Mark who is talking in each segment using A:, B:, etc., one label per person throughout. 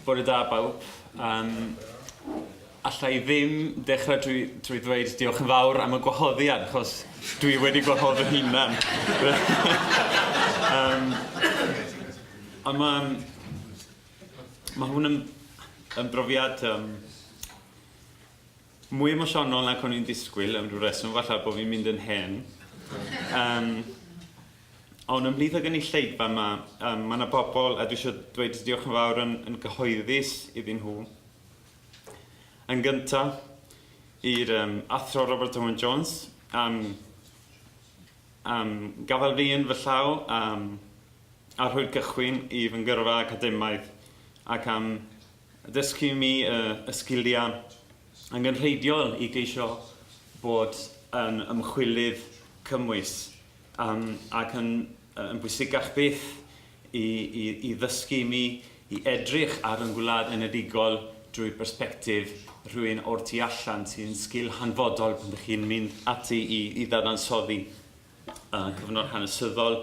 A: Bore da bawb. Allai ddim dechrau trwy ddweud diolch yn fawr am y gwahoddiad, achos dwi wedi gwahodd fy hunan. Ond mae hwn yn brofiad mwy emosiynol nac o'n i'n disgwyl am ryw reswm, falle bod fi'n mynd yn hen. Ond ymhlith o gynulleidfa mae yna bobl, a dwi eisiau dweud diolch yn fawr yn gyhoeddus iddyn nhw. Yn gyntaf, i'r athro Robert Owen Jones gafael fi yn fy llaw ar rhoi'r gychwyn i fy gyrfa academaidd ac am dysgu mi y sgiliau yn gynrheidiol i geisio bod yn ymchwilydd cymwys ac yn bwysigach beth i ddysgu mi i edrych ar yn gwlad enedigol drwy perspektif rhywun o'r tu allan sy'n sgil hanfodol pan ydych chi'n mynd ati i ddadansoddi cyfnod hanesyddol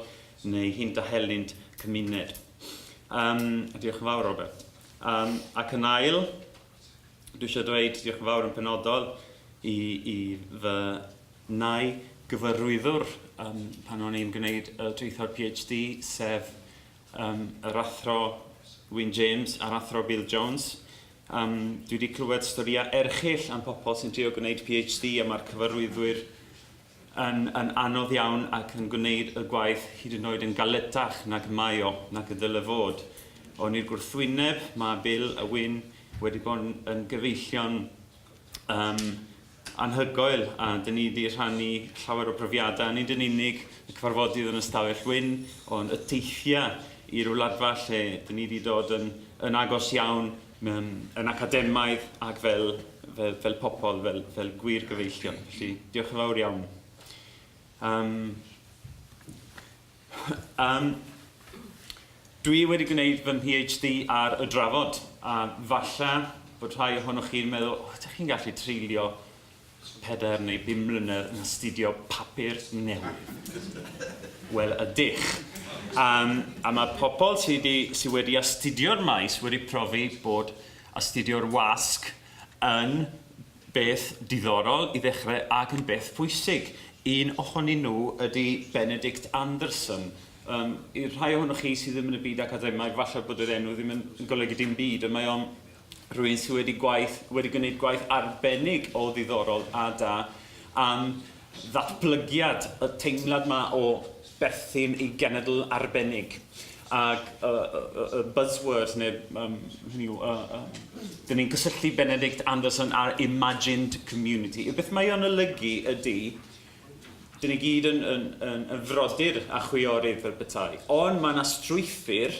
A: neu hyn dahelynt cymuned. Diolch yn fawr, Robert. Ac yn ail, dwi eisiau dweud diolch yn fawr yn penodol i fy nau gyfarwyddwr pan o'n i'n gwneud y dreithio'r PhD, sef yr athro Wyn James a'r athro Bill Jones. Dwi wedi clywed storiau erchyll am pobl sy'n trio gwneud PhD a mae'r cyfarwyddwyr yn anodd iawn ac yn gwneud y gwaith hyd yn oed yn galetach nag mae o, nag y dylai fod. O'n i'r gwrthwyneb, mae Bill a Wyn wedi bod yn gyfeillion anhygoel a dyn ni wedi rhannu llawer o brofiadau. Nid yn unig y cyfarfodydd yn ystafell Wyn, ond y teithiau i'r wladfa lle dyn ni wedi dod yn agos iawn yn academaidd ac fel pobl, fel gwir gyfeillion. Felly, diolch yn fawr iawn. Dwi wedi gwneud fy PhD ar y Drafod, a falle bod rhai ohonoch chi'n meddwl, ydych chi'n gallu treulio 4 neu 5 mlynedd yn astudio papur newydd? Wel, ydych. A mae pobl sydd wedi astudio'r maes wedi profi bod astudio'r wasg yn beth diddorol i ddechrau ac yn beth pwysig. Un ohonyn nhw ydy Benedict Anderson. I'r rhai ohonoch chi sydd ddim yn y byd academaidd, falle bod yr enw ddim yn golygu dim byd, mae o'n rhywun sydd wedi gwneud gwaith arbennig o ddiddorol a da am ddatblygiad y teimlad yma o berthyn i genedl arbennig. Ac y buzzword, dyn ni'n cysylltu Benedict Anderson ar imagined community. Y beth mae o'n olygu ydy, dyn ni gyd yn frodyr a chwiorydd fel petai. Ond mae yna strwythur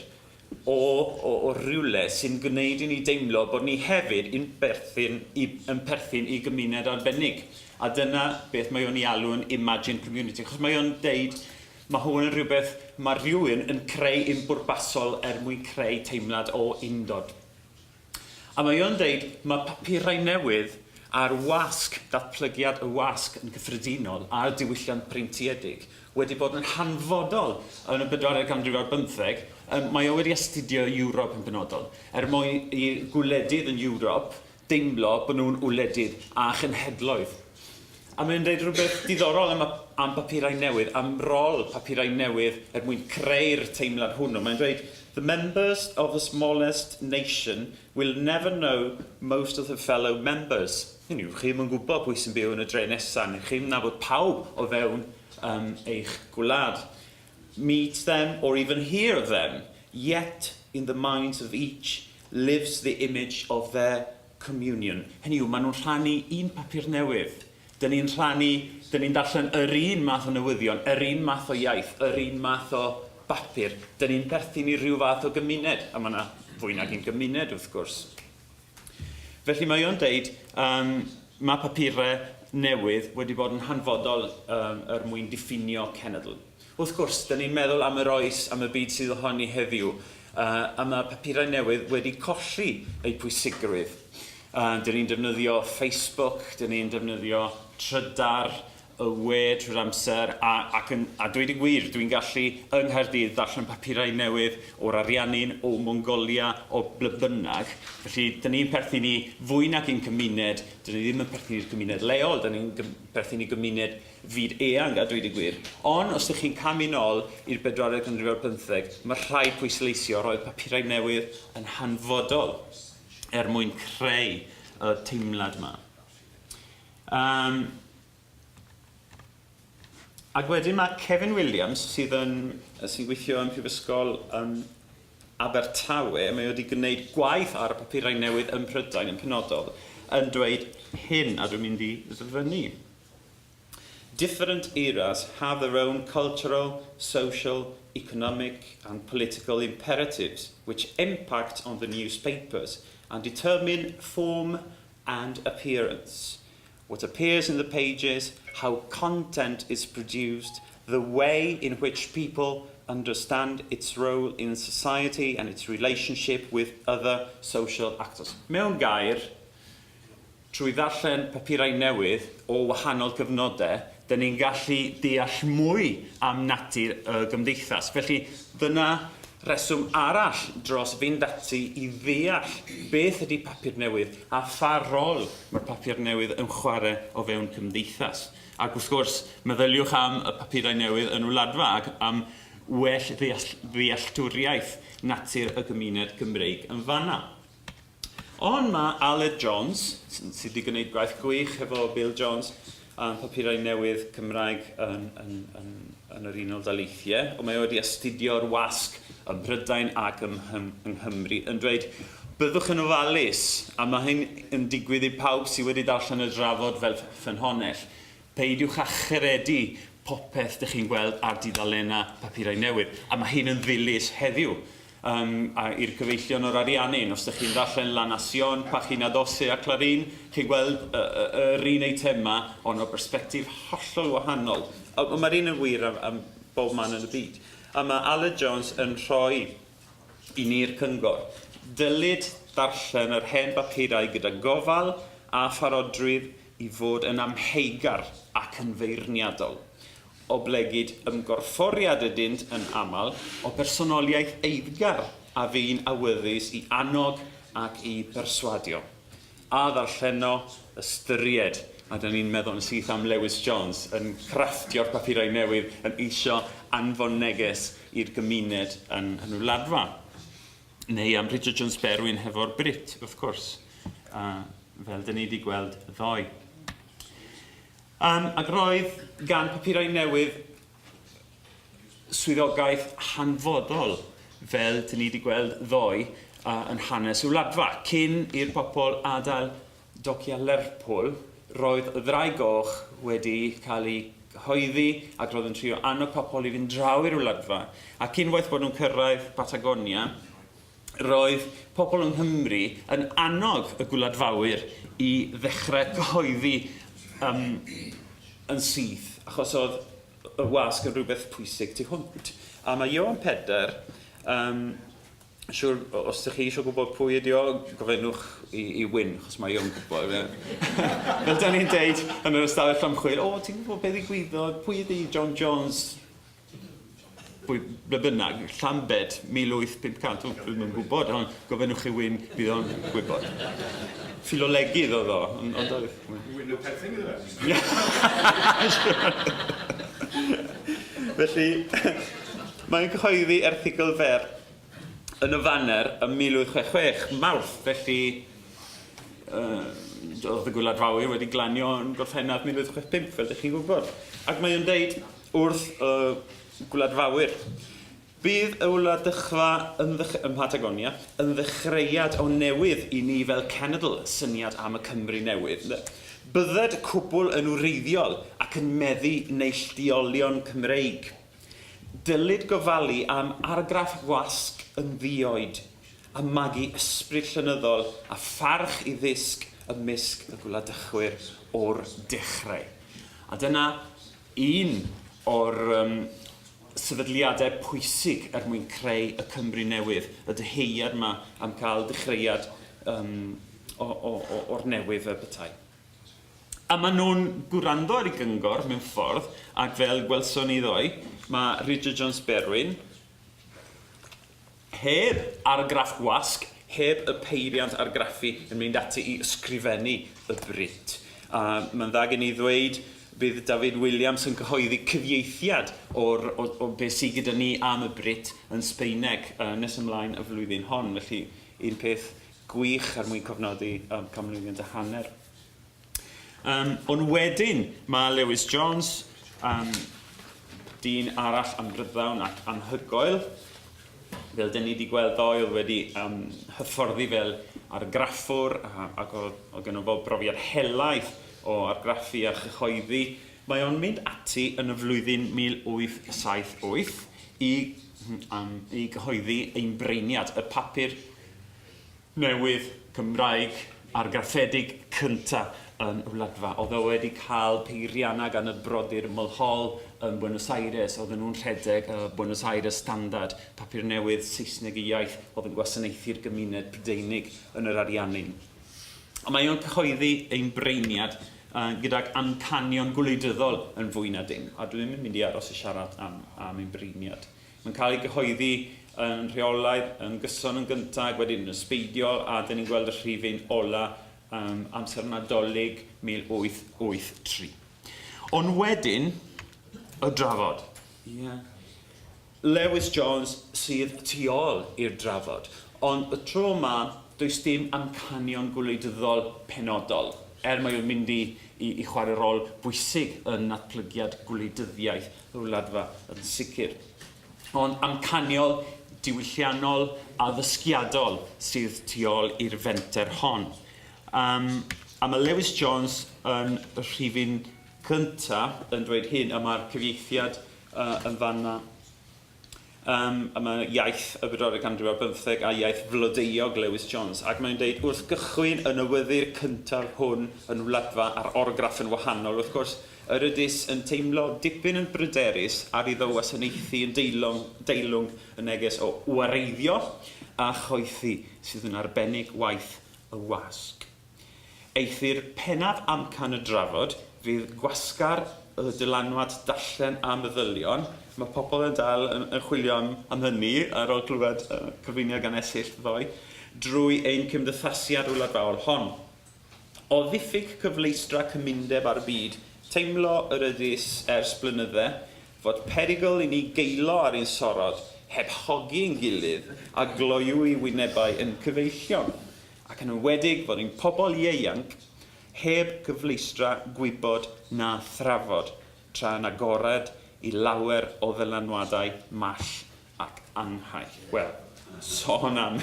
A: o rywle sy'n gwneud i ni deimlo bod ni hefyd yn perthyn i gymuned arbennig. A dyna beth mae o'n ei alw yn imagined community. Achos mae o'n deud, mae hwn yn rhywbeth mae rhywun yn creu un bwrpasol mwyn creu teimlad o undod. A mae o'n deud, mae papurau newydd a'r wasg, datblygiad y wasg yn gyffredinol a'r diwylliant preintiedig wedi bod yn hanfodol yn y 40 ganrif ar 15. Mae o wedi astudio Ewrop yn benodol. Mwyn i'r gwledydd yn Ewrop deimlo bod nhw'n wledydd a chenhedloedd. A mae'n dweud rhywbeth diddorol am papurau newydd, am rol papurau newydd mwyn creu'r teimlad hwnnw. Mae'n dweud, the members of the smallest nation will never know most of the fellow members. Chi ddim yn gwybod pwy sy'n byw yn y dre nesaf, chi ddim yn nabod pawb o fewn eich gwlad. Meet them or even hear of them, yet in the minds of each lives the image of their communion. Hynny yw, maen nhw'n rhannu un papur newydd. Dyn ni'n darllen yr un math o newyddion, yr un math o iaith, yr un math o bapur. Dyn ni'n perthyn i ryw fath o gymuned, a mae yna fwy nag un gymuned wrth gwrs. Felly mae o'n deud, mae papurau newydd wedi bod yn hanfodol mwyn diffinio cenedl. Wrth gwrs, dyn ni'n meddwl am yr oes, am y byd sydd ohoni heddiw, a mae papurau newydd wedi colli eu pwysigrwydd. Dyn ni'n defnyddio Facebook, dyn ni'n defnyddio trydar y we trwy'r amser, a dweud y gwir, dwi'n gallu yng Nghaerdydd darllen papurau newydd o'r Ariannin, o Mongolia, o ble bynnag. Felly, dyn ni'n perthyn i fwy nag un cymuned, dyn ni ddim yn perthyn i'r cymuned leol, dyn ni'n perthyn i gymuned fyd eang, a dweud y gwir. Ond, os ydych chi'n camu nôl i'r 14eg ganrif ar 15, mae rhaid pwysleisio roedd papurau newydd yn hanfodol mwyn creu y teimlad yma. Ac wedyn mae Kevin Williams, sy'n gweithio yn Prifysgol Abertawe, mae wedi gwneud gwaith ar y papurau newydd yn Prydain yn penodol, yn dweud hyn, a dwi'n mynd i ddyfynu. Different eras have their own cultural, social, economic and political imperatives which impact on the newspapers and determine form and appearance. What appears in the pages, how content is produced, the way in which people understand its role in society and its relationship with other social actors. Mewn gair, trwy ddarllen papurau newydd o wahanol cyfnodau, dyn ni'n gallu deall mwy am natur y gymdeithas. Felly, dyna reswm arall dros fynd ati i ddeall beth ydy papur newydd a pha rôl mae'r papur newydd yn chwarae o fewn cymdeithas. Ac wrth gwrs, meddyliwch am y papurau newydd yn Wladfa ac am well ddealltwriaeth natur y gymuned Gymreig yn fanna. Ond mae Ariel Jones, sydd wedi gwneud gwaith gwych efo Bill Jones, papurau newydd Cymraeg yn yr Unol Daleithiau, ond mae wedi astudio'r wasg ym Mhrydain ac yng Nghymru, yn dweud, byddwch yn ofalus, a mae hyn yn digwydd i pawb sydd wedi darllen y drafod fel ffynhonnell, peidiwch â chredu popeth ydych chi'n gweld ar dudalennau papurau newydd, a mae hyn yn ddilys heddiw. I'r cyfeillion o'r Ariannin, os ydych chi'n darllen La Nación, Página 12 a Clarín, chi'n gweld yr un eitema ond o bersbectif hollol wahanol. Mae'r un yn wir am bob man yn y byd. A mae Ariel Jones yn rhoi i ni'r cyngor dylid darllen yr hen bapurau gyda gofal a pharodrwydd i fod yn amheugar ac yn feirniadol. Oblegyd ymgorfforiad ydynt yn aml o personoliaeth eiddgar a fi'n awyddus i annog ac i berswadio. A ddarlleno ystyried, a dyn ni'n meddwl yn syth am Lewis Jones yn crafftio'r papurau newydd yn eisio anfon neges i'r gymuned yn Wladfa. Neu am Richard Jones Berwyn hefo'r Brit, wrth gwrs, fel dyn ni wedi gweld ddoe. Ac roedd gan papurau newydd swyddogaeth hanfodol, fel dyn ni wedi gweld ddoe yn hanes Wladfa. Cyn i'r pobl adael docia Lerpwl, roedd y ddau goch wedi cael ei gyhoeddi ac roedd yn trio annog pobl i fynd draw i'r Wladfa. Ac unwaith bod nhw'n cyrraedd Patagonia, roedd pobl yng Nghymru yn annog y gwladfawyr i ddechrau gyhoeddi yn syth, achos oedd y wasg yn rhywbeth pwysig tu hwnt. A mae Ioan Peder, siwr, os ydych chi eisiau gwybod pwy ydi o, gofynnwch i Wyn, achos mae Ioan gwybod. Fel da ni'n deud yn yr ystafell ymchwil, ti'n gwybod beth ddigwyddodd, pwy ydi John Jones, ble bynnag, Llambed, 1850, dwi'n gwybod, ond gofynnwch i Wyn, bydd o'n gwybod. Ffilolegydd oedd o, ond oedd... Wyn o perthyn iddo fe? Felly, mae'n cyhoeddi erthigol fer yn y Faner ym 1866, Mawrth, felly oedd y gwladfawyr wedi glanio yn Gorffennaf 1865, fel ydych chi'n gwybod. Ac mae'n deud wrth y gwladfawyr, bydd y wladychfa ym Mhatagonia yn ddechreuad o newydd i ni fel cenedl syniad am y Cymru newydd. Bydded y cwbl yn wreiddiol ac yn meddu neilltuolion Cymreig. Dylid gofalu am argraff wasg yn ddioed, a magu ysbryd llenyddol a pharch i ddisg ymysg y gwladychwyr o'r dechrau. A dyna un o'r sefydliadau pwysig mwyn creu y Cymru newydd, y deheuad yma am cael dechreuad o'r newydd y bytai. A maen nhw'n gwrando ar ei gyngor mewn ffordd, ac fel gwelson ni ddoi, mae Richard Jones Berwyn, heb argraff gwasg, heb y peiriant argraffu yn mynd ati i ysgrifennu y Brit. Mae'n dda gen i ddweud bydd David Williams yn cyhoeddi cyfieithiad o beth sydd gyda ni am y Brit yn Sbeineg nes ymlaen y flwyddyn hon. Felly, un peth gwych er mwyn cofnodi canmlwyddiant y hanner. Ond wedyn, mae Lewis Jones, dyn arall am Bryddawn ac anhygoel. Fel dyn ni wedi gweld ddoe, oedd wedi hyfforddi fel argraffwr ac o gynnal fo brofiad helaeth o argraffu a chyhoeddi. Mae o'n mynd ati yn y flwyddyn 1878 i gyhoeddi ein breiniad, y papur newydd Cymraeg argraffedig cyntaf yn Wladfa. Oedd o wedi cael peiriannau gan y brodyr Mulhall yn Buenos Aires. Oedden nhw'n rhedeg Buenos Aires Standard, papur newydd Saesneg i iaith, oedd yn gwasanaethu'r gymuned Prydeinig yn yr Ariannin. A mae o'n cyhoeddi ein breiniad gydag amcanion gwleidyddol yn fwy na dim. A dwi'n mynd i aros i siarad am ein breiniad. Mae'n cael ei gyhoeddi yn rheolaidd yn gyson yn gyntaf, wedyn yn ysbeidiol, a dyn ni'n gweld y rhifin ola amser Nadolig 1883. Ond wedyn, y drafod. Lewis Jones sydd tu ôl i'r drafod. Ond y tro yma, does dim amcanion gwleidyddol penodol. Mae o'n mynd i chwarae rôl bwysig yn natplygiad gwleidyddiaeth y Wladfa yn sicr. Ond amcaniol, diwylliannol a ddysgiadol sydd tu ôl i'r fenter hon. A mae Lewis Jones yn y rhifin cyntaf yn dweud hyn, a mae'r cyfieithiad yn fanna. A mae iaith y Bydroedd Canrif ar 15 a iaith flodeuog Lewis Jones. Ac mae'n dweud, wrth gychwyn y newyddi'r cyntaf hwn yn Wladfa ar orgraff yn wahanol. Wrth gwrs, yr ydys yn teimlo dipyn yn bryderus ar iddo wasanaethu yn deilwng y neges o wareiddio a choethi sydd yn arbennig waith y wasg. Eithir pennaf amcan y drafod fydd gwasgar y dylanwad darllen a meddylion. Mae pobl yn dal yn chwilio am hynny ar ôl clywed cyflwyniad gan esill ddoe drwy ein cymdeithasiad wladfaol hon. O ddiffyg cyfleistra cymundeb ar y byd, teimlo yr ydys ers blynyddau fod perigl i ni geilo ar ein sorod heb hogi ein gilydd a gloiw i wynebau yn cyfeillion. Ac yn enwedig fod ein pobl ieuanc heb cyfleistra gwybod na thrafod, tra'n agored i lawer o ddylanwadau mall ac anhau. Wel, sôn am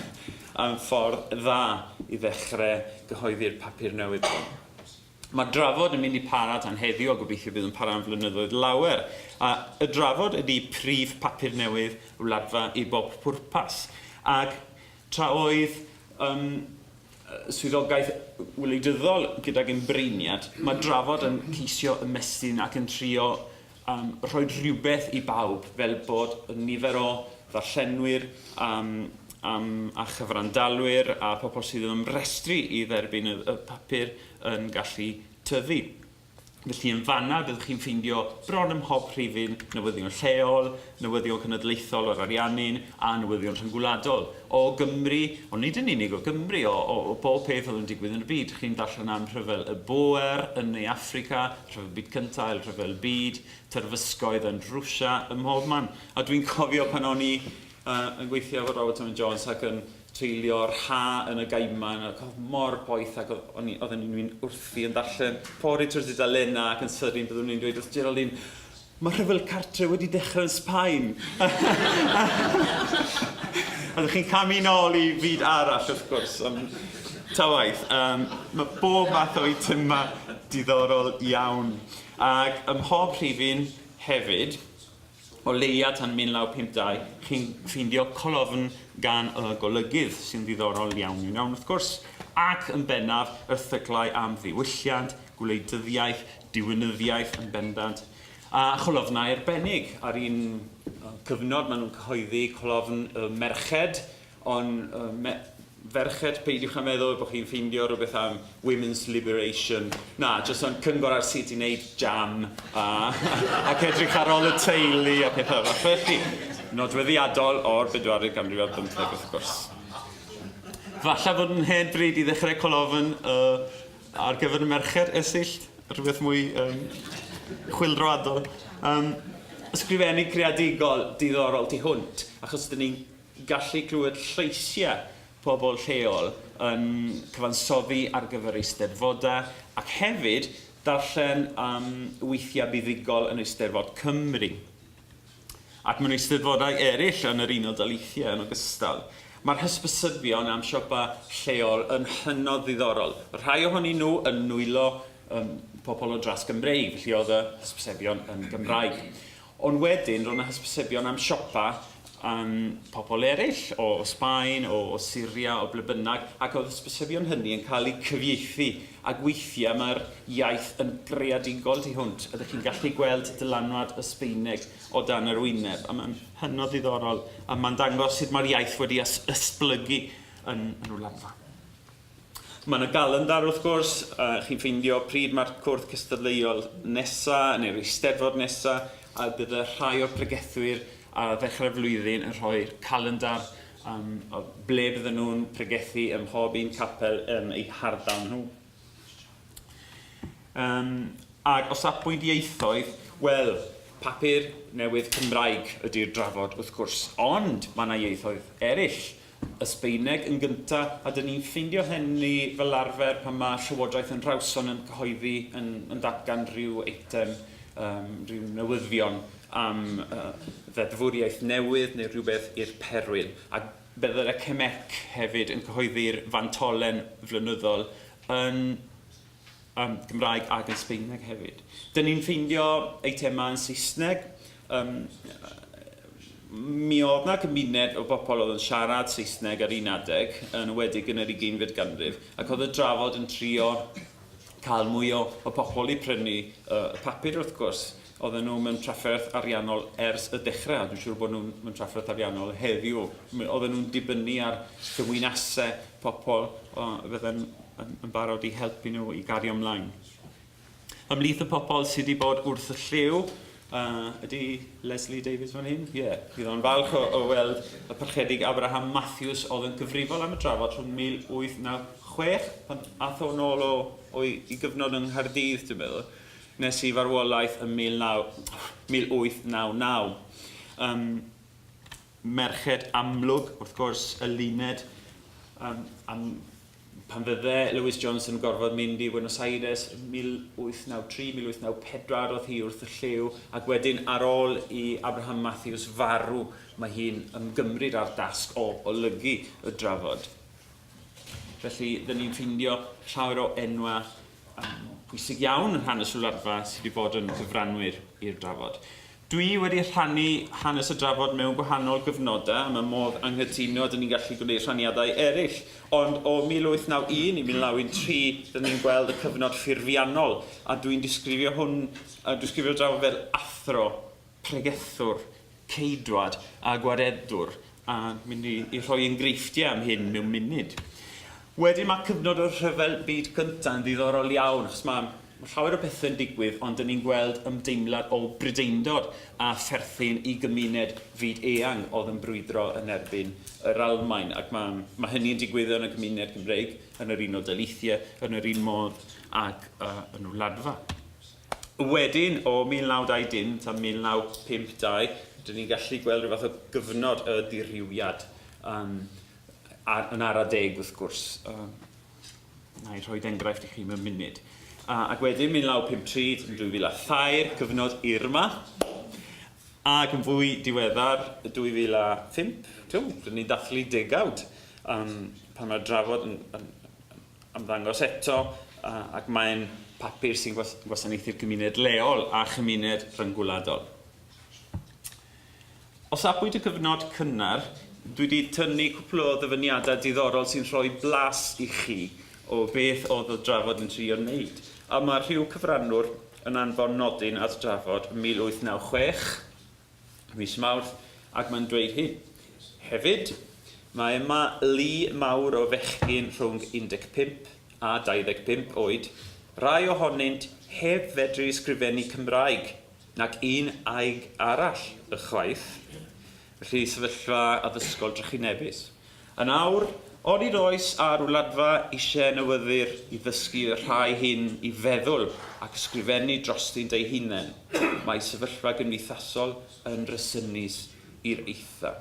A: ffordd dda i ddechrau gyhoeddi'r papur newydd hwn. Mae drafod yn mynd i para tan heddiw, a gobeithio bydd yn para am flynyddoedd lawer. A y drafod ydy prif papur newydd Wladfa i bob pwrpas. Ac tra oedd swyddogaeth wleidyddol gydag ein breiniad, mae drafod yn ceisio ymestyn ac yn trio rhoi rhywbeth i bawb, fel bod nifer o ddarllenwyr a chyfrandalwyr a pobl sydd yn ymrestru i dderbyn y papur yn gallu tyfu. Felly yn fanna byddwch chi'n ffeindio bron ym mhob rhifin newyddion lleol, newyddion cenedlaethol o'r Ariannin a newyddion rhyngwladol. O Gymru, ond nid yn unig o Gymru, o bob peth oedd yn digwydd yn y byd. Chi'n darllen am rhyfel y Boer yn ei Affrica, rhyfel byd cyntaf, rhyfel byd, terfysgoedd yn Rwsia, ym mhob man. A dwi'n cofio pan o'n i yn gweithio efo Robert Owen Jones ac yn treulio'r ha yn y Gaiman, ac oedd mor boeth ac oedden ni'n wrthi yn darllen Pori Trwyd Dalena ac yn sydyn byddwn ni'n dweud wrth Geraldine, mae rhyfel cartre wedi dechrau yn Sbaen. A ydych chi'n camu nôl i fyd arall, wrth gwrs. Ta waith, mae bob math o eitemau diddorol iawn. Ac ym mhob rhifin hefyd, o leia tan 1952, chi'n ffeindio colofn gan y golygydd sy'n ddiddorol iawn wrth gwrs, ac yn bennaf erthyglau am ddiwylliant, gwleidyddiaeth, diwynyddiaeth yn bendant, a cholofnau arbennig. Ar un cyfnod maen nhw'n cyhoeddi colofn merched, ond ferched, peidiwch a meddwl bod chi'n ffeindio rhywbeth am women's liberation. Na, jyst o'n cyngor ar sut i wneud jam ac edrych ar ôl y teulu a pethau fel. Felly, nodweddiadol o'r 4eg ganrif ar 15 wrth gwrs. Falle bod yn hen bryd i ddechrau colofn ar gyfer y merched esyllt, rhywbeth mwy chwildroadol. Ysgrifennu creadigol diddorol tu hwnt, achos dyn ni'n gallu clywed lleisiau pobl lleol yn cyfansoddi ar gyfer eisteddfodau ac hefyd darllen weithiau buddigol yn Eisteddfod Cymru. Ac mewn eisteddfodau eraill yn yr Unol Daleithiau yn ogystal. Mae'r hysbysybion am siopa lleol yn hynod ddiddorol. Rhai ohonyn nhw yn nwylo pobl o dras Gymreig, felly oedd y hysbysebion yn Gymraeg. Ond wedyn, roedd yna hysbysebion am siopa pobl eraill o Sbaen, o Syria, o ble bynnag, ac oedd hysbysebion hynny yn cael eu cyfieithu, ac weithiau mae'r iaith yn greadigol tu hwnt. Ydych chi'n gallu gweld dylanwad y Sbaeneg o dan yr wyneb, a mae'n hynod ddiddorol, a mae'n dangos sut mae'r iaith wedi esblygu yn Wladfa. Mae yna galendar wrth gwrs, chi'n ffeindio pryd mae'r cwrdd cystadleuol nesaf, neu'r eisteddfod nesaf, a bydd rhai o'r pregethwyr a ddechrau'r flwyddyn yn rhoi'r calendar ble bydden nhw'n pregethu ym mhob un capel yn eu hardal nhw. Ac o safbwynt ieithoedd, wel, papur newydd Cymraeg ydy'r drafod wrth gwrs, ond mae yna ieithoedd eraill. Y Sbaeneg yn gyntaf, a dyn ni'n ffeindio hynny fel arfer pan mae Llywodraeth yn Rawson yn cyhoeddi yn datgan rhyw eitem, rhyw newyddion am ddeddfwriaeth newydd neu rhywbeth i'r perwyl. A byddai'r Cymec hefyd yn cyhoeddi'r fantolen flynyddol yn Gymraeg ac yn Sbaeneg hefyd. Dyn ni'n ffeindio eitemau yn Saesneg. Mi oedd yna gymuned o bobl oedd yn siarad Saesneg ar un adeg, yn ywedig yn yr 20fed ganrif, ac oedd y drafod yn trio cael mwy o bobl i prynu papur wrth gwrs. Oedden nhw mewn trafferth ariannol ers y dechrau, a dwi'n siŵr bod nhw'n mewn trafferth ariannol heddiw. Oedden nhw'n dibynnu ar gymwynasau pobl fydden yn barod i helpu nhw i gario ymlaen. Ymlith y pobl sydd wedi bod wrth y lliw, ydy Leslie Davies fan hyn? Ie, bydd o'n falch o weld y parchedig Abraham Matthews oedd yn gyfrifol am y drafod rhwng 1896, pan ath o nôl i gyfnod yng Nghaerdydd, dwi'n meddwl, nes i farwolaeth yn 1899. Merched amlwg, wrth gwrs, y luned, pan fydde Lewis Johnson yn gorfod mynd i Buenos Aires 1893-1894 oedd hi wrth y lliw, ac wedyn ar ôl i Abraham Matthews farw, mae hi'n ymgymryd ar dasg o olygu y drafod. Felly, dyn ni'n ffeindio llawer o enwau pwysig iawn yn hanes Wladfa sydd wedi bod yn gyfranwyr i'r drafod. Dwi wedi rhannu hanes y drafod mewn gwahanol gyfnodau, a mae modd anghytuno dyn ni'n gallu gwneud rhaniadau eraill. Ond o 1891 i 1903, dyn ni'n gweld y cyfnod ffurfiannol, a dwi'n disgrifio disgrifio drafod fel athro, pregethwr, ceidwad a gwaredwr, a mynd i rhoi enghreifftiau am hyn mewn munud. Wedyn mae cyfnod o'r rhyfel byd cyntaf yn ddiddorol iawn, achos mae llawer o bethau'n digwydd, ond dyn ni'n gweld ymdeimlad o brydeindod a pherthyn i gymuned fyd eang oedd yn brwydro yn erbyn yr Almaen. Ac mae hynny'n digwydd yn y gymuned Gymreig, yn yr Unol Daleithiau, yn yr un modd ac yn Wladfa. Wedyn, o 1921 tan 1952, dyn ni'n gallu gweld rhyw fath o gyfnod y dirhywiad yn ara deg wrth gwrs. Na i rhoi enghraifft i chi mewn munud. Ac wedyn 1953 yn 2003, cyfnod Irma, ac yn fwy diweddar 2005, dyn ni'n dathlu degawd pan mae'r drafod yn ymddangos eto, ac mae'n papur sy'n gwasanaethu'r gymuned leol a chymuned ryngwladol. O safbwynt y cyfnod cynnar, dwi wedi tynnu cwpl o ddyfyniadau diddorol sy'n rhoi blas i chi o beth oedd y drafod yn trio wneud. A mae rhyw cyfrannwr yn anfon nodyn at drafod 1896, mis Mawrth, ac mae'n dweud hyn. Hefyd, Mae yma lu mawr o fechgyn rhwng 15 a 25 oed, rai ohonynt heb fedru ysgrifennu Cymraeg, nac un aig arall y chwaith, felly sefyllfa addysgol drychinebus. Yn awr, od i'r oes a'r wladfa eisiau newyddir I ddysgu y rhai hyn I feddwl ac ysgrifennu drostyn eu hunain. Mae sefyllfa gymdeithasol yn resynus i'r eitha.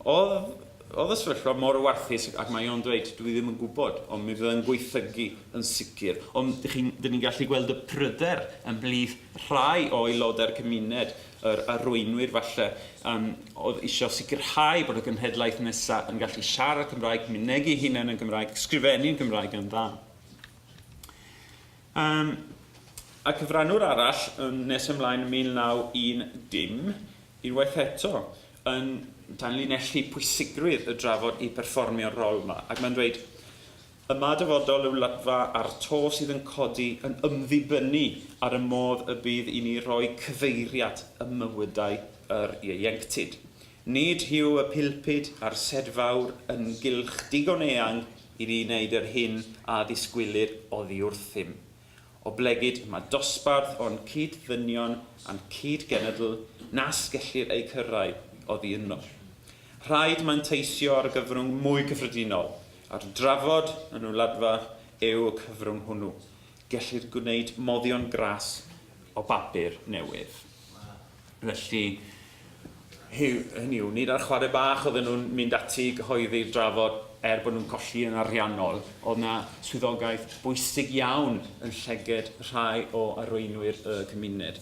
A: Oedd y sefyllfa mor warthus ac mae o'n dweud, dwi ddim yn gwybod, ond mi fydd yn gweithygu yn sicr. Ond dyn ni'n gallu gweld y pryder yn blith rhai o aelodau'r cymuned, yr arweinwyr falle, oedd eisiau sicrhau bod y genhedlaeth nesaf yn gallu siarad Cymraeg, mynegu hunain yn Gymraeg, ysgrifennu'n Gymraeg yn dda. A cyfrannwr arall nes ymlaen yn 1910, unwaith eto, yn danlinellu pwysigrwydd y drafod I perfformio'r rol yma. Ac mae'n dweud, yma dyfodol y wladfa a'r to sydd yn codi yn ymddibynnu ar y modd y bydd I ni roi cyfeiriad y mywydau yr ieuenctid. Nid hiw y pilpid a'r sedfawr yn gylch digon eang I ni wneud yr hyn a ddisgwylir oddi wrthym. O blegyd mae dosbarth o'n cyd-ddynion a'n cyd-genedl nas gellir ei cyrraedd oddi yno. Rhaid manteisio ar y gyfrwng mwy cyffredinol, a'r drafod yn y wladfa yw y cyfrwng hwnnw. Gellir gwneud moddion gras o bapur newydd. Felly, hynny yw, nid ar chwarae bach oedden nhw'n mynd ati I gyhoeddi'r drafod bod nhw'n colli yn ariannol, oedd yna swyddogaeth bwysig iawn yn llyged rhai o arweinwyr y cymuned.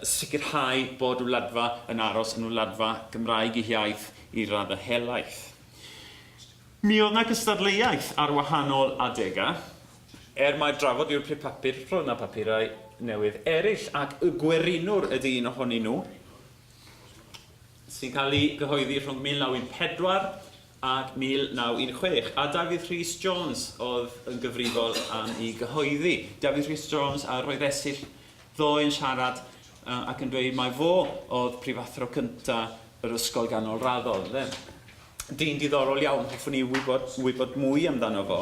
A: Sicrhau bod wladfa yn aros yn wladfa Gymraeg I hiaith I raddau helaeth. Mi oedd yna gystadleuaeth ar wahanol adegau, mae drafod yw'r prif papur rhwng y papurau newydd eraill, ac y gwerinwr ydy un ohonyn nhw, sy'n cael ei gyhoeddi rhwng 1914 ac 1916. A David Rhys Jones oedd yn gyfrifol am ei gyhoeddi. David Rhys Jones a roedd esill ddoe yn siarad ac yn dweud mai fo oedd prifathro cyntaf yr ysgol ganolraddol. Dyn diddorol iawn, hoffwn ni wybod mwy amdano fo.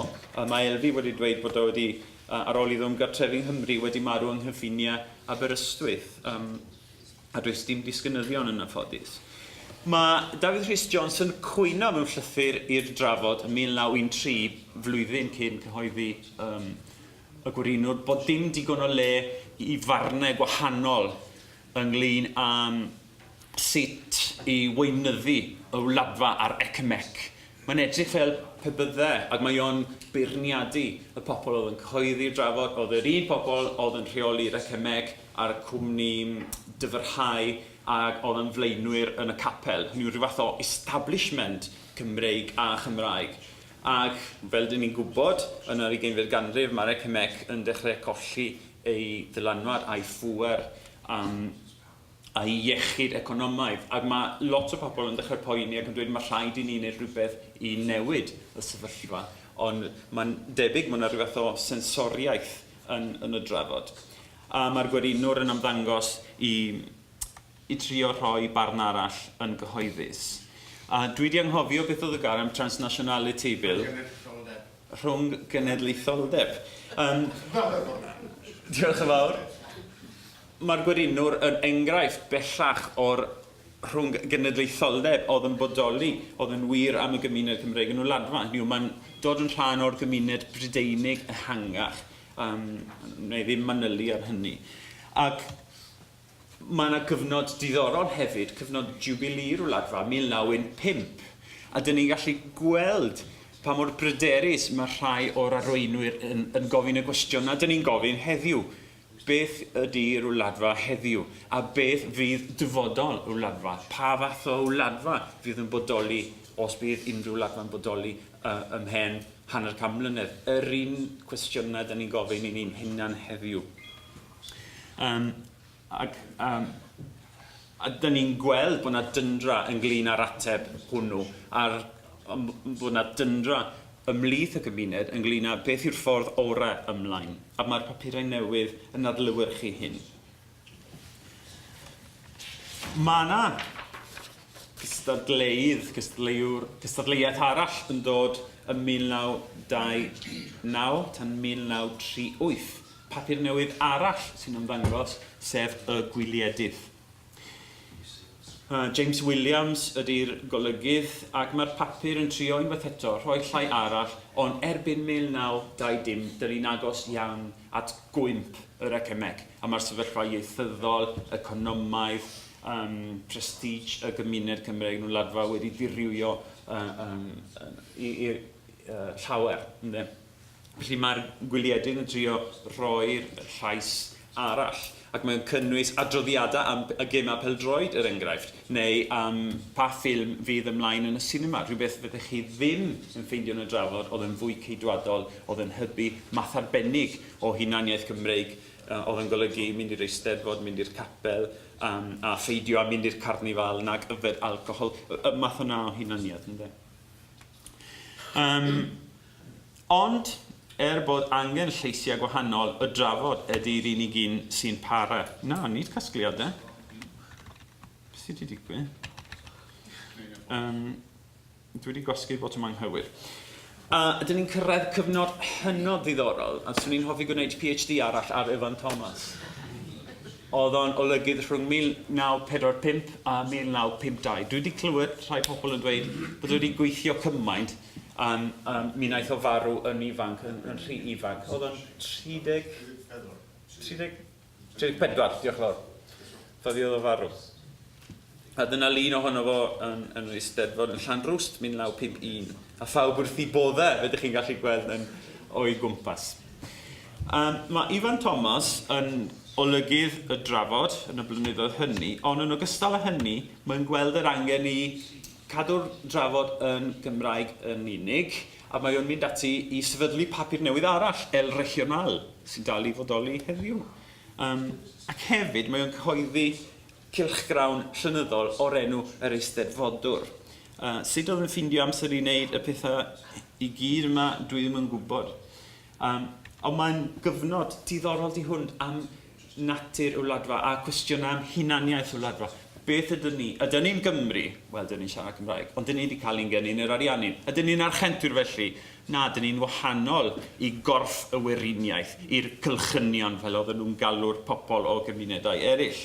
A: Mae Elfi wedi dweud bod o wedi, ar ôl iddo ymgartrefu yng Nghymru, wedi marw yng Nghyffinia Aberystwyth. A does dim disgynyddion yn ffodus. Mae David Rhys Jones yn cwyno mewn llythyr i'r drafod yn 1913, flwyddyn cyn cyhoeddi y gwerinwr, bod dim digon o le I farnau gwahanol ynglyn â sut I weinyddau y wladfa a'r ecemec. Mae'n edrych fel pe bydde, ac mae o'n beirniadu y pobl oedd yn cyhoeddi'r drafod, oedd yr un pobl oedd yn rheoli'r ecemec a'r cwmni dyfrhau ac oedd yn flaenwyr yn y capel. Hynny yw rhyw fath o establishment Cymreig a Chymraeg. Ac fel dyn ni'n gwybod, yn yr 20th ganrif, mae'r ecemec yn dechrau colli ei ddylanwad a'i ffwer a'i iechyd economaidd. Ac mae lot o pobl yn dechrau poeni ac yn dweud mae rhaid I ni wneud rhywbeth I newid y sefyllfa. Ond mae'n debyg mae yna rhyw fath o sensoriaeth yn y drafod. A mae'r gwerinwr yn ymddangos I trio rhoi barn arall yn gyhoeddus. A dwi wedi anghofio beth oedd y gair am transnationality bill rhwng genedlaetholdeb. Diolch yn fawr. Mae'r gwerinwr yn enghraifft bellach o'r rhwng genedlaetholdeb oedd yn bodoli, oedd yn wir am y gymuned Cymreig yn wladfa. Mae'n dod yn rhan o'r gymuned Brydeinig ehangach, neu ddim manylu ar hynny. Ac mae yna gyfnod diddorol hefyd, cyfnod jubilee'r wladfa, 1905. A dyn ni'n gallu gweld pa mor bryderus mae rhai o'r arweinwyr yn gofyn y gwestiwn, a dyn ni'n gofyn heddiw. Beth ydy'r wladfa heddiw? A beth fydd dyfodol y wladfa? Pa fath o wladfa fydd yn bodoli, os bydd unrhyw wladfa yn bodoli ymhen hanner can mlynedd? Yr un cwestiynau dyn ni'n gofyn I ni'n hunan heddiw. A dyn ni'n gweld bod yna dyndra ynglyn â'r ateb hwnnw, bod yna dyndra ymlith y gymuned ynglyn â beth yw'r ffordd orau ymlaen. A mae'r papurau newydd yn adlewyrchu hyn. Mae yna cystadleuaeth arall yn dod yn 1929 tan 1938. Papur newydd arall sy'n ymddangos, sef y gwyliedydd. James Williams ydy'r golygydd, ac mae'r papur yn trio unwaith eto rhoi llai arall, ond erbyn 1920, dyn ni'n agos iawn at gwymp yr acemeg. A mae'r sefyllfa ieithyddol, economaidd, prestige y gymuned Cymreig yn Wladfa wedi dirywio i'r llawer. Felly mae'r gwyliedydd yn trio rhoi'r llais arall, ac mae'n cynnwys adroddiadau am y gêm a pêl-droed, er enghraifft, neu pa ffilm fydd ymlaen yn y sinema. Rhywbeth fyddech chi ddim yn ffeindio yn y drafod oedd yn fwy ceidwadol, oedd yn hybu math arbennig o hunaniaeth Gymreig, oedd yn golygu mynd i'r Eisteddfod, mynd i'r capel, a pheidio a mynd i'r carnifal nag yfed alcohol, y math yna o hunaniaeth. Ond, bod angen lleisiau gwahanol, y drafod ydy'r unig un sy'n para. Na, nid casgliadau. Beth sydd wedi digwydd? Dwi wedi gosgu bod yma'n anghywir. Ydyn ni'n cyrraedd cyfnod hynod ddiddorol, a swn i'n hoffi gwneud PhD arall ar Ivan Thomas. Oedd o'n olygydd rhwng 1945 a 1952. Dwi wedi clywed rhai pobl yn dweud bod wedi gweithio cymaint, mi wnaeth o farw yn ifanc, yn rhy ifanc. Oedd o'n 34, diolch yn fawr. Fyddi oedd o farw. A dyna lun ohono fo yn yr Eisteddfod yn Llanrwst 1951. A phawb wrth i boddau, fydych chi'n gallu gweld yn o'i gwmpas. Mae Ivan Thomas yn olygydd y drafod yn y blynyddoedd hynny, ond yn ogystal â hynny, mae'n gweld yr angen i cadw'r drafod yn Gymraeg yn unig, a mae o'n mynd ati i sefydlu papur newydd arall, El Regional, sy'n dal i fodoli heddiw. Ac hefyd, mae o'n cyhoeddi cylchgrawn llynyddol o'r enw yr Eisteddfodwr. Sut oedd yn ffindio amser i wneud y pethau i gyd yma, dwi ddim yn gwybod. Ond mae'n gyfnod diddorol di hwn am natur y Wladfa a cwestiynau am hunaniaeth y Wladfa. Beth ydyn ni? Ydyn ni'n Gymru? Wel, dyn ni'n siarad Cymraeg. Ond dyn ni wedi cael ein gennym yr ariannu'n. Ydyn ni'n archentwyr felly? Na, dyn ni'n wahanol i gorff y weriniaeth, i'r cylchynion fel oedden nhw'n galw'r pobl o gymunedau eraill.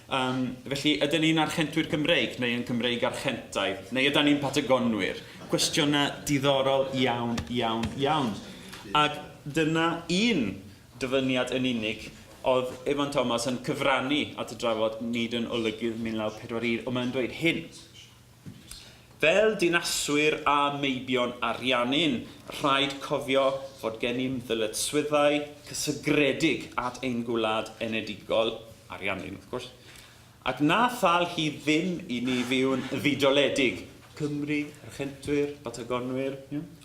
A: Felly, ydyn ni'n archentwyr Cymreig, neu yn Cymreig archentaidd, neu ydyn ni'n Patagonwyr? Cwestiynau diddorol iawn, iawn, iawn. Ac dyna un dyfyniad yn unig oedd Ivan Thomas yn cyfrannu at y drafod nid yn olygydd 1941, ond mae'n dweud hyn. Fel dinaswyr a meibion ariannu'n, rhaid cofio fod gennym ddyletswyddau cysygredig at ein gwlad enedigol, ariannu'n wrth gwrs, ac na thal hi ddim i ni fyw'n ddidoledig, Cymru, archentwyr, Patagonwyr,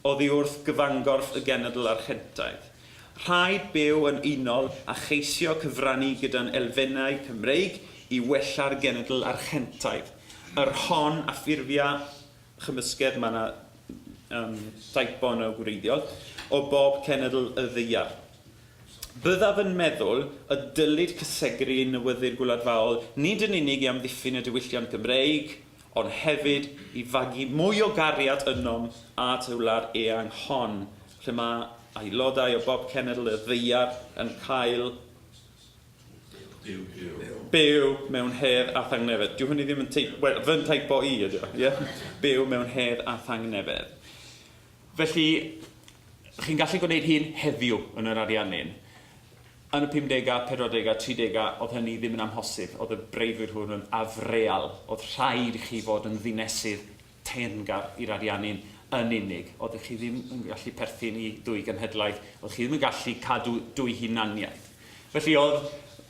A: oddi wrth gyfangorff y genedl archentaidd. Rhaid byw yn unol a cheisio cyfrannu gyda'n elfennau Cymreig i wella'r genedl archentaidd. Yr hon a ffurfiau chymysgedd, mae yna taipon o gwreiddiol, o bob cenedl y ddaear. Byddaf yn meddwl y dylid cysegri newyddi'r gwladfaol nid yn unig i amddiffyn y diwylliant Gymreig, ond hefyd i fagu mwy o gariad ynom at y wlad eang hon, lle mae aelodau o bob cenedl y ddaear yn cael byw mewn hedd a thangnefedd. Dyw hynny ddim yn fy'n teipo i ydy o, byw mewn hedd a thangnefedd. Felly, chi'n gallu gwneud hyn heddiw yn yr ariannu'n. Yn y 50au, 40au, 30au, oedd hynny ddim yn amhosib. Oedd y breuddwyd hwn yn afreal. Oedd rhaid i chi fod yn ddinesydd teyrngar i'r ariannu'n yn unig. Oedd chi ddim yn gallu perthyn i dwy genhedlaeth. Oedd chi ddim yn gallu cadw dwy hunaniaeth. Felly oedd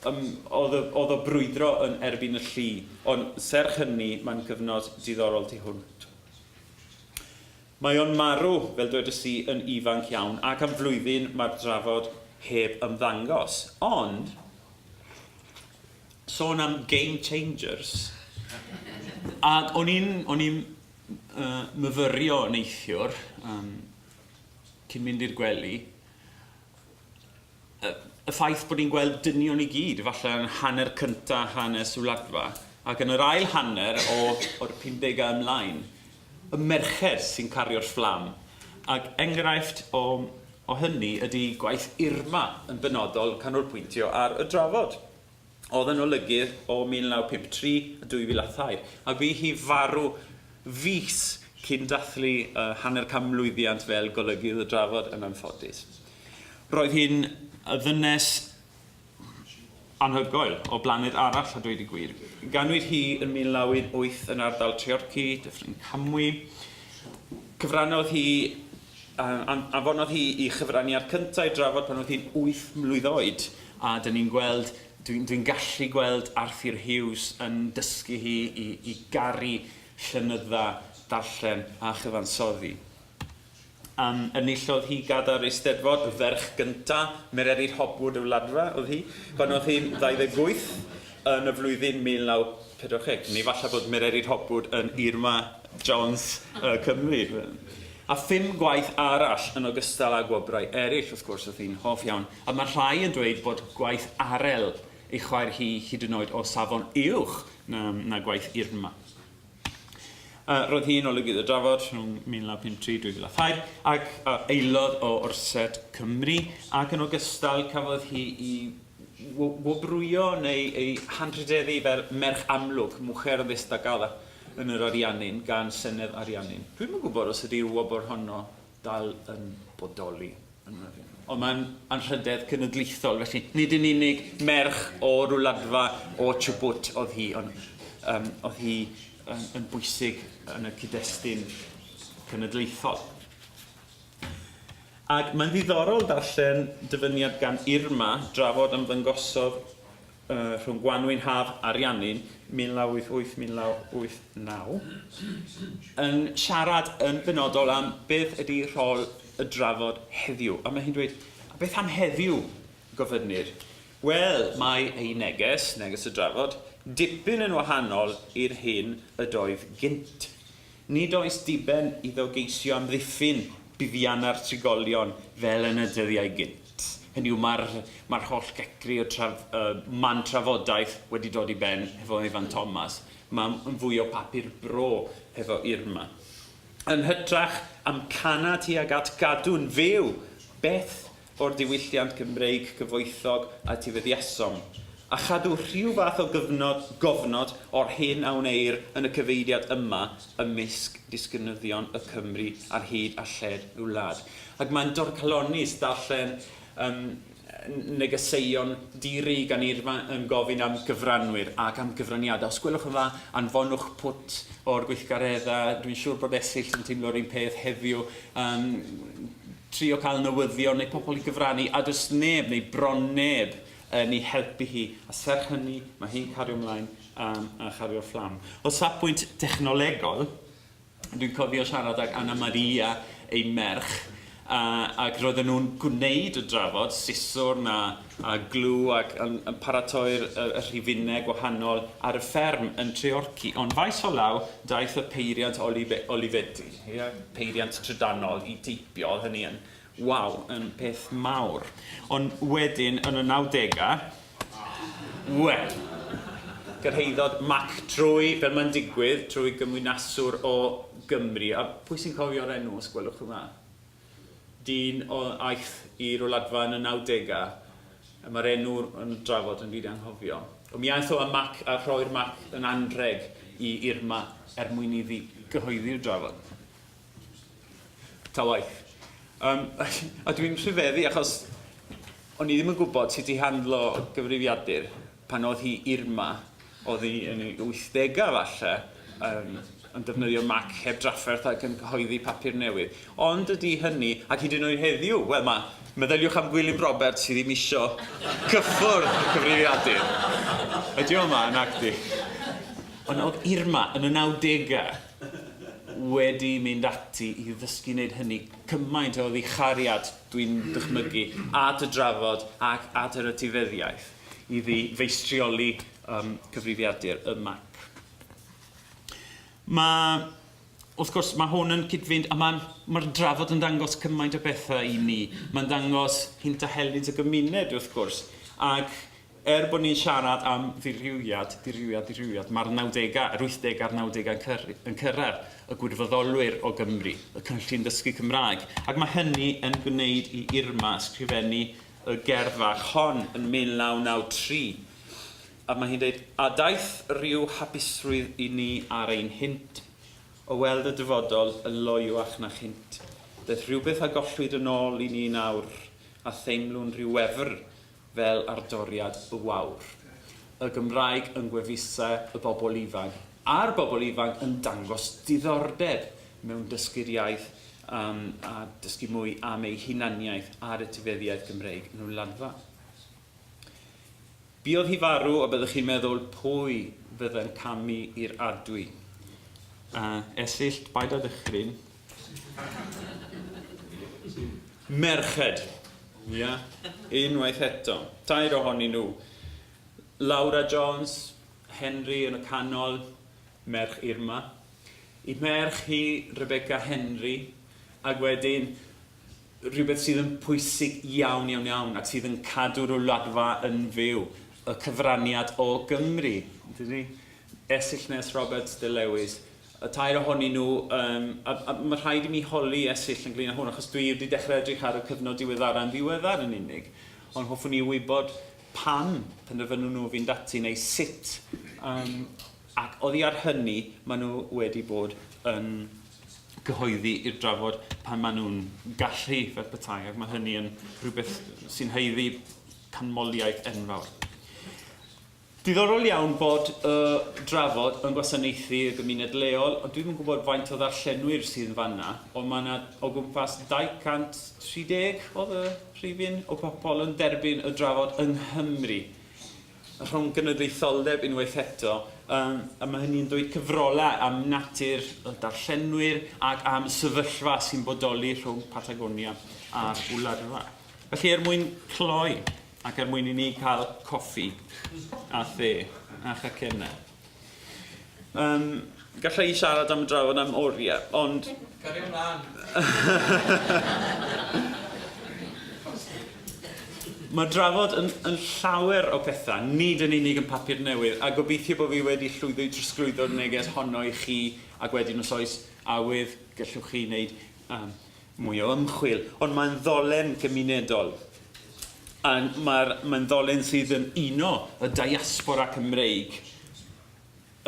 A: o brwydro yn erbyn y llu. Ond serch hynny, mae'n gyfnod diddorol tu hwnt. Mae o'n marw, fel dwedais i, yn ifanc iawn, ac am flwyddyn mae'r drafod heb ymddangos. Ond, sôn am game changers, ac o'n i'n myfyrio neithiwr cyn mynd i'r gwely, y ffaith bod ni'n gweld dynion i gyd, falle yn hanner cynta hanes Wladfa, Ac yn yr ail hanner o'r 50au ymlaen, y merched sy'n cario'r fflam. Ac enghraifft o hynny ydy gwaith Irma yn benodol canolbwyntio ar y drafod. Oedd yn olygu o 1953 a 2002. A bu hi farw fis cyn dathlu hanner camlwyddiant fel golygydd y drafod yn anffodus. Roedd hi'n ddynes anhygoel o blaned arall a dweud y gwir. Ganwyd hi yn 1908 yn ardal Treorci, Dyffryn Camwy. Cyfrannodd hi, anfonodd hi i chyfraniad cyntaf i drafod pan oedd hi'n 8 mlwydd oed. A dyn ni'n gweld, dwi'n gallu gweld Arthur Hughes yn dysgu hi i garu llynydda, darllen a chyfansoddi. Enillodd hi gadair Eisteddfod, y ferch gyntaf, Mererid Hopwood y Wladfa, oedd hi, pan oedd hi'n 28 yn y flwyddyn 1940. Neu falle bod Mererid Hopwood yn Irma Jones Cymru. A 5 gwaith arall yn ogystal â gwobrau eraill, wrth gwrs, oedd hi'n hoff iawn. A mae rhai yn dweud bod gwaith Ariel ei chwaer hi hyd yn oed o safon uwch na gwaith Irma. Roedd hi'n olygydd y drafod rhwng 1953-2002 ac aelod o Orsedd Cymru ac yn ogystal cafodd hi i wobrwyo neu ei handrydeddu fel merch amlwg, mwcher yn ddistagada yn yr ariannin gan Senedd Ariannin. Dwi'n yn gwybod os ydy'r wobr honno dal yn bodoli. Ond mae'n anrhydedd cenedlaethol, felly nid yn unig merch o'r wladfa o Chubut oedd hi, ond oedd hi yn bwysig yn y cyd-destun cenedlaethol. Ac mae'n ddiddorol darllen dyfyniad gan Irma drafod ymddangosodd rhwng Gwanwyn Haf Ariannin 1988-1989 yn siarad yn benodol am beth ydy rhol y drafod heddiw. A mae hi'n dweud, beth am heddiw, gofynnir? Wel, mae ei neges y drafod, dipyn yn wahanol i'r hyn y doedd gynt. Nid oes diben iddo geisio amddiffyn buddiannau'r trigolion fel yn y dyddiau gynt. Hynny yw, mae'r holl gegri o man trafodaeth wedi dod i ben hefo Ifan Thomas. Mae'n fwy o papur bro hefo Irma. Yn hytrach am cana tuag at gadw'n fyw beth o'r diwylliant Gymreig cyfoethog a tifeddiasom, a chadw rhyw fath o gofnod o'r hyn a wneir yn y cyfeiriad yma ymysg disgynyddion y Cymru ar hyd a lled y wlad. Ac mae'n dorcalonis darllen negeseuon diri gan Irma yn gofyn am gyfranwyr ac am gyfraniadau. Os gwelwch yn dda, anfonwch pwt o'r gweithgareddau. Dwi'n siŵr bod esill yn teimlo'r un peth heddiw. Trio cael newyddion neu pobl i gyfrannu, a does neb neu bron neb yn ei helpu hi. A serch hynny, mae hi'n cario ymlaen a chario'r fflam. O safbwynt technolegol, dwi'n cofio siarad ag Anna Maria ei merch, ac roedden nhw'n gwneud y drafod, siswr a glw ac yn paratoi'r rhifinnau gwahanol ar y fferm yn Treorci. Ond faes o law, daeth y peiriant Olifedi, peiriant trydanol i teipio, hynny yn yn peth mawr. Ond wedyn, yn y 90au, gyrhaeddodd Mac trwy, fel mae'n digwydd, trwy gymwynaswr o Gymru. A pwy sy'n cofio'r enw, os gwelwch yma? Dyn o aeth i'r wladfa yn y 90au. Mae'r enw yn drafod yn rili anghofio. Mi aeth o a rhoi'r Mac yn anrheg i Irma mwyn iddi gyhoeddi'r drafod. Ta waith. A dwi'n rhyfeddu achos o'n i ddim yn gwybod sut i handlo gyfrifiadur pan oedd hi Irma, oedd hi yn ei 80au falle, yn defnyddio Mac heb drafferth ac yn cyhoeddi papur newydd. Ond ydy hynny, ac hyd yn oed heddiw, wel meddyliwch am Gwilym Roberts sydd ddim isio cyffwrdd cyfrifiadur. Ydy o yma yn acdi. Ond oedd Irma yn y 90au wedi mynd ati i ddysgu wneud hynny cymaint oedd ei chariad dwi'n dychmygu at y drafod ac at yr etifeddiaeth iddi feistrioli cyfrifiadur y Mac. Wrth gwrs, mae hwn yn cydfynd, a mae'r drafod yn dangos cymaint o bethau i ni. Mae'n dangos hynt a helynt y gymuned, wrth gwrs, ac bod ni'n siarad am ddirwyad, mae'r 90au, yr 80au a'r 90au yn cyrraedd y gwirfoddolwyr o Gymru, y cynllun dysgu Cymraeg. Ac mae hynny yn gwneud i Irma ysgrifennu y gerdd fach hon yn 1993. A mae hi'n dweud, a daeth rhyw hapusrwydd i ni ar ein hynt, o weld y dyfodol yn loywach na chynt. Daeth rhywbeth a gollwyd yn ôl i ni nawr, a theimlwn rhyw wefr fel ardoriad y wawr. Y Gymraeg yn gwefusau y bobl ifanc, a'r bobl ifanc yn dangos diddordeb mewn dysgu'r iaith a dysgu mwy am ei hunaniaeth a'r etifeddiaeth Gymreig yn Wladfa. Buodd hi farw a byddwch chi'n meddwl pwy fydde'n camu i'r adwy. Esyllt, baid o dychryn. Merched. Ia, unwaith eto. Tair ohonyn nhw. Laura Jones, Henry yn y canol, merch Irma. I merch hi, Rebecca Henry, ac wedyn rhywbeth sydd yn pwysig iawn ac sydd yn cadw'r Wladfa yn fyw. Y cyfraniad o Gymru. Esyll Robert de Lewis. Y tair ohonyn nhw, a mae rhaid i mi holi esyll ynglyn â hwn, achos dwi wedi dechrau edrych ar y cyfnod diweddar yn ddiweddar yn unig. Ond hoffwn ni wybod pan penderfynwn nhw fynd ati neu sut. Ac oddi ar hynny, maen nhw wedi bod yn gyhoeddi i'r drafod pan maen nhw'n gallu fel petai, ac mae hynny yn rhywbeth sy'n heiddi canmoliaeth enfawr. Diddorol iawn bod y drafod yn gwasanaethu y gymuned leol, ond dwi'n gwybod faint o ddarllenwyr sydd yn fanna, ond mae yna o gwmpas 230 oedd y rhifin o bobl yn derbyn y drafod yng Nghymru. Rhwng genedlaetholdeb unwaith eto, a mae hynny'n dweud cyfrolau am natur y darllenwyr ac am sefyllfa sy'n bodoli rhwng Patagonia a'r Wladfa. Felly mwyn cloi, ac mwyn i ni cael coffi a the a chacennau. Gallai i siarad am y drafod am oriau, ond... Cario ymlaen. Mae drafod yn llawer o pethau, nid yn unig yn papur newydd, a gobeithio bod fi wedi llwyddo i drosglwyddo'r neges honno i chi, ac wedyn os oes awydd gallwch chi wneud mwy o ymchwil. Ond mae'n ddolen gymunedol. Mae'n ddolen sydd yn uno y diaspora Cymreig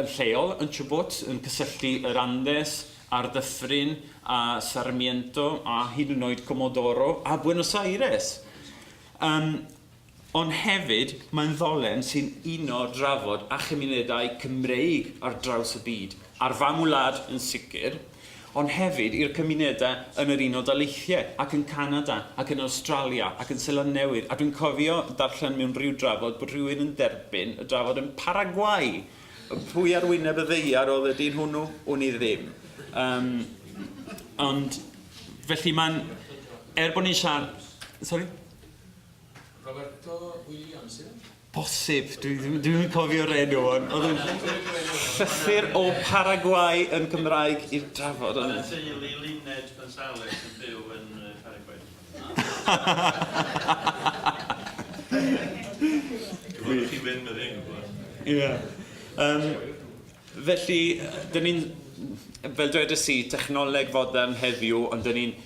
A: yn lleol, yn Chubut, yn cysylltu yr Andes, a'r Dyffryn, a Sarmiento, a hyd yn oed Comodoro, a Buenos Aires. Ond hefyd, mae'n ddolen sy'n uno drafod a chymunedau Cymreig ar draws y byd, a'r fam wlad yn sicr, ond hefyd i'r cymunedau yn yr Unol Daleithiau, ac yn Canada, ac yn Australia, ac yn Seland Newydd. A dwi'n cofio darllen mewn rhyw drafod bod rhywun yn derbyn y drafod yn Paraguay. Pwy ar wyneb y ddeiar oedd ydyn hwnnw? O'n i ddim. Ond felly mae'n... bod ni'n siarad... Sorry?
B: Roberto Williams, ie?
A: Posib, dwi'n cofio'r enw hwn. Oedd yn llythyr o Paraguay yn Gymraeg i'r drafod.
C: Mae'n teulu Luned Gonzales yn byw yn Paraguay. Gwybod chi fynd med ein gwybod.
A: Ie. Felly, dyn ni'n, fel dwedes i, technoleg fodern heddiw, ond dyn ni'n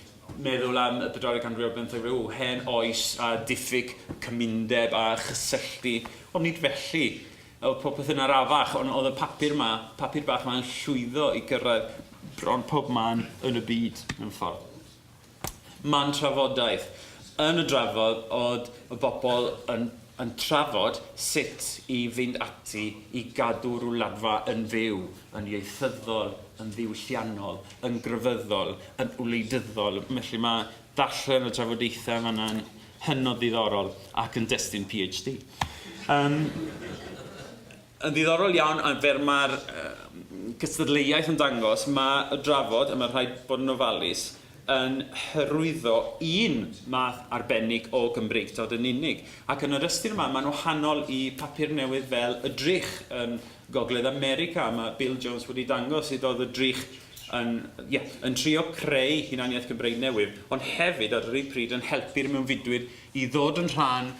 A: meddwl am y 40 ganrif ar 15 hen oes a diffyg cymundeb a chysylltu. Ond nid felly, oedd popeth yn arafach, ond oedd y papur bach ma'n llwyddo i gyrraedd bron pob man yn y byd, mewn ffordd. Ma'n trafodaeth. Yn y drafod, oedd y bobl yn trafod sut i fynd ati i gadw'r Wladfa yn fyw, yn ieithyddol, yn ddiwylliannol, yn grefyddol, yn wleidyddol. Felly mae darllen y trafodaethau yna'n hynod ddiddorol ac yn destun PhD. Yn ddiddorol iawn, a fer mae'r gystadleuaeth yn dangos, mae y drafod, a mae rhaid bod yn ofalus, yn hyrwyddo un math arbennig o Gymreig dod yn unig. Ac yn yr ystyr yma, mae'n wahanol i papur newydd fel y drych yn Gogledd America. Mae Bill Jones wedi dangos sydd oedd y drych yn trio creu hunaniaeth Gymreig newydd, ond hefyd ar yr un pryd yn helpu'r mewnfudwyr i ddod yn rhan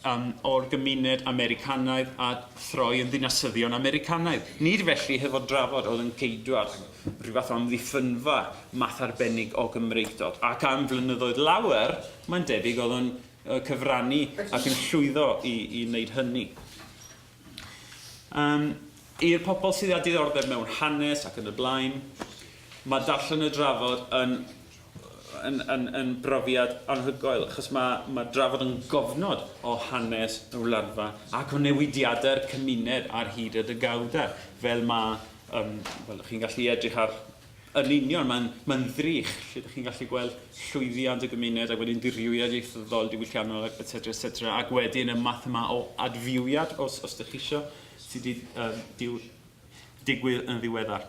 A: o'r gymuned Americanaidd a throi yn ddinasyddion Americanaidd. Nid felly hefo drafod oedd yn ceidwad rhyw fath o amddiffynfa math arbennig o Gymreigdod. Ac am flynyddoedd lawer, mae'n debyg oedd yn cyfrannu ac yn llwyddo i wneud hynny. I'r pobl sydd â diddordeb mewn hanes ac yn y blaen, mae darllen y drafod yn brofiad anhygoel, achos mae drafod yn gofnod o hanes y wladfa ac o newidiadau'r cymuned ar hyd y degawdau. Fel chi'n gallu edrych ar yn union, mae'n ddrych, lle ydych chi'n gallu gweld llwyddiant y gymuned ac wedyn dirwyad ieithyddol, diwylliannol, etc. Ac wedyn y math yma o adfywiad, os ydych chi eisiau, sydd wedi digwydd yn ddiweddar.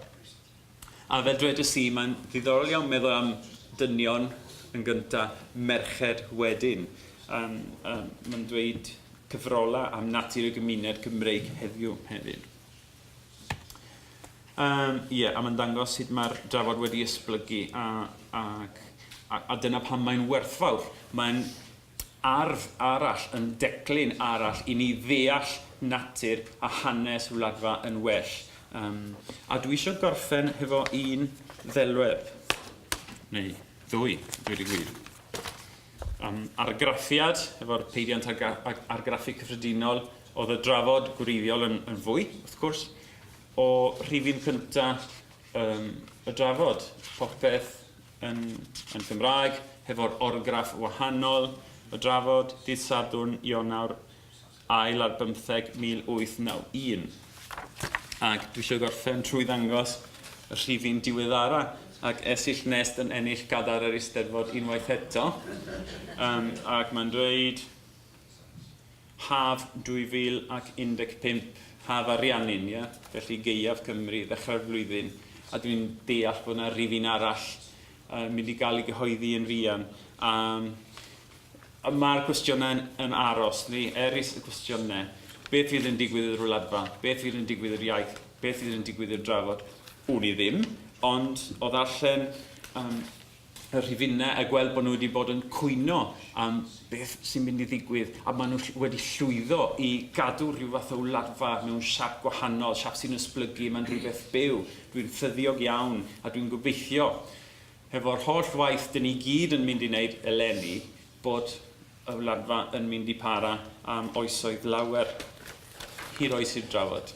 A: A fel dwedais i, mae'n ddiddorol iawn meddwl am dynion yn gyntaf, merched wedyn. Mae'n dweud cyfrola am natur y gymuned Gymreig heddiw hefyd. A mae'n dangos sut mae'r drafod wedi esblygu a dyna pam mae'n werthfawr. Mae'n arf arall, yn declyn arall i ni ddeall natur a hanes wladfa yn well. A dwi eisiau gorffen hefo un ddelwedd, neu ddwy, dweud y gwir. Argraffiad, efo'r peidiant argraffu cyffredinol, oedd y drafod gwreiddiol yn fwy, wrth gwrs, o rhifin cyntaf y drafod. Popeth yn Cymraeg, hefo'r orgraff wahanol, y drafod, dydd Sadwrn, Ionawr, ail ar 15, 1891. Ac dwi eisiau gorffen trwy ddangos y rhifin diweddara, ac esill nest yn ennill gadar yr Eisteddfod unwaith eto. Ac mae'n dweud Haf 2015, Haf ariannyn, felly Gaeaf Cymru, ddechrau'r flwyddyn, a dwi'n deall bod yna rhifin arall mynd i gael ei gyhoeddi yn rian. Mae'r cwestiynau yn aros, neu erys y cwestiynau. Beth fydd yn digwydd i'r wladfa? Beth fydd yn digwydd i'r iaith? Beth fydd yn digwydd i'r drafod? Wn i ddim, ond o ddarllen y rhifinnau a gweld bod nhw wedi bod yn cwyno am beth sy'n mynd i ddigwydd, a maen nhw wedi llwyddo i gadw rhyw fath o wladfa mewn siap gwahanol, siap sy'n esblygu, mae'n rhywbeth byw. Dwi'n ffyddiog iawn, a dwi'n gobeithio, hefo'r holl waith dyn ni gyd yn mynd i wneud eleni, bod y wladfa yn mynd i para am oesoedd lawer. Hir oes i'r drafod.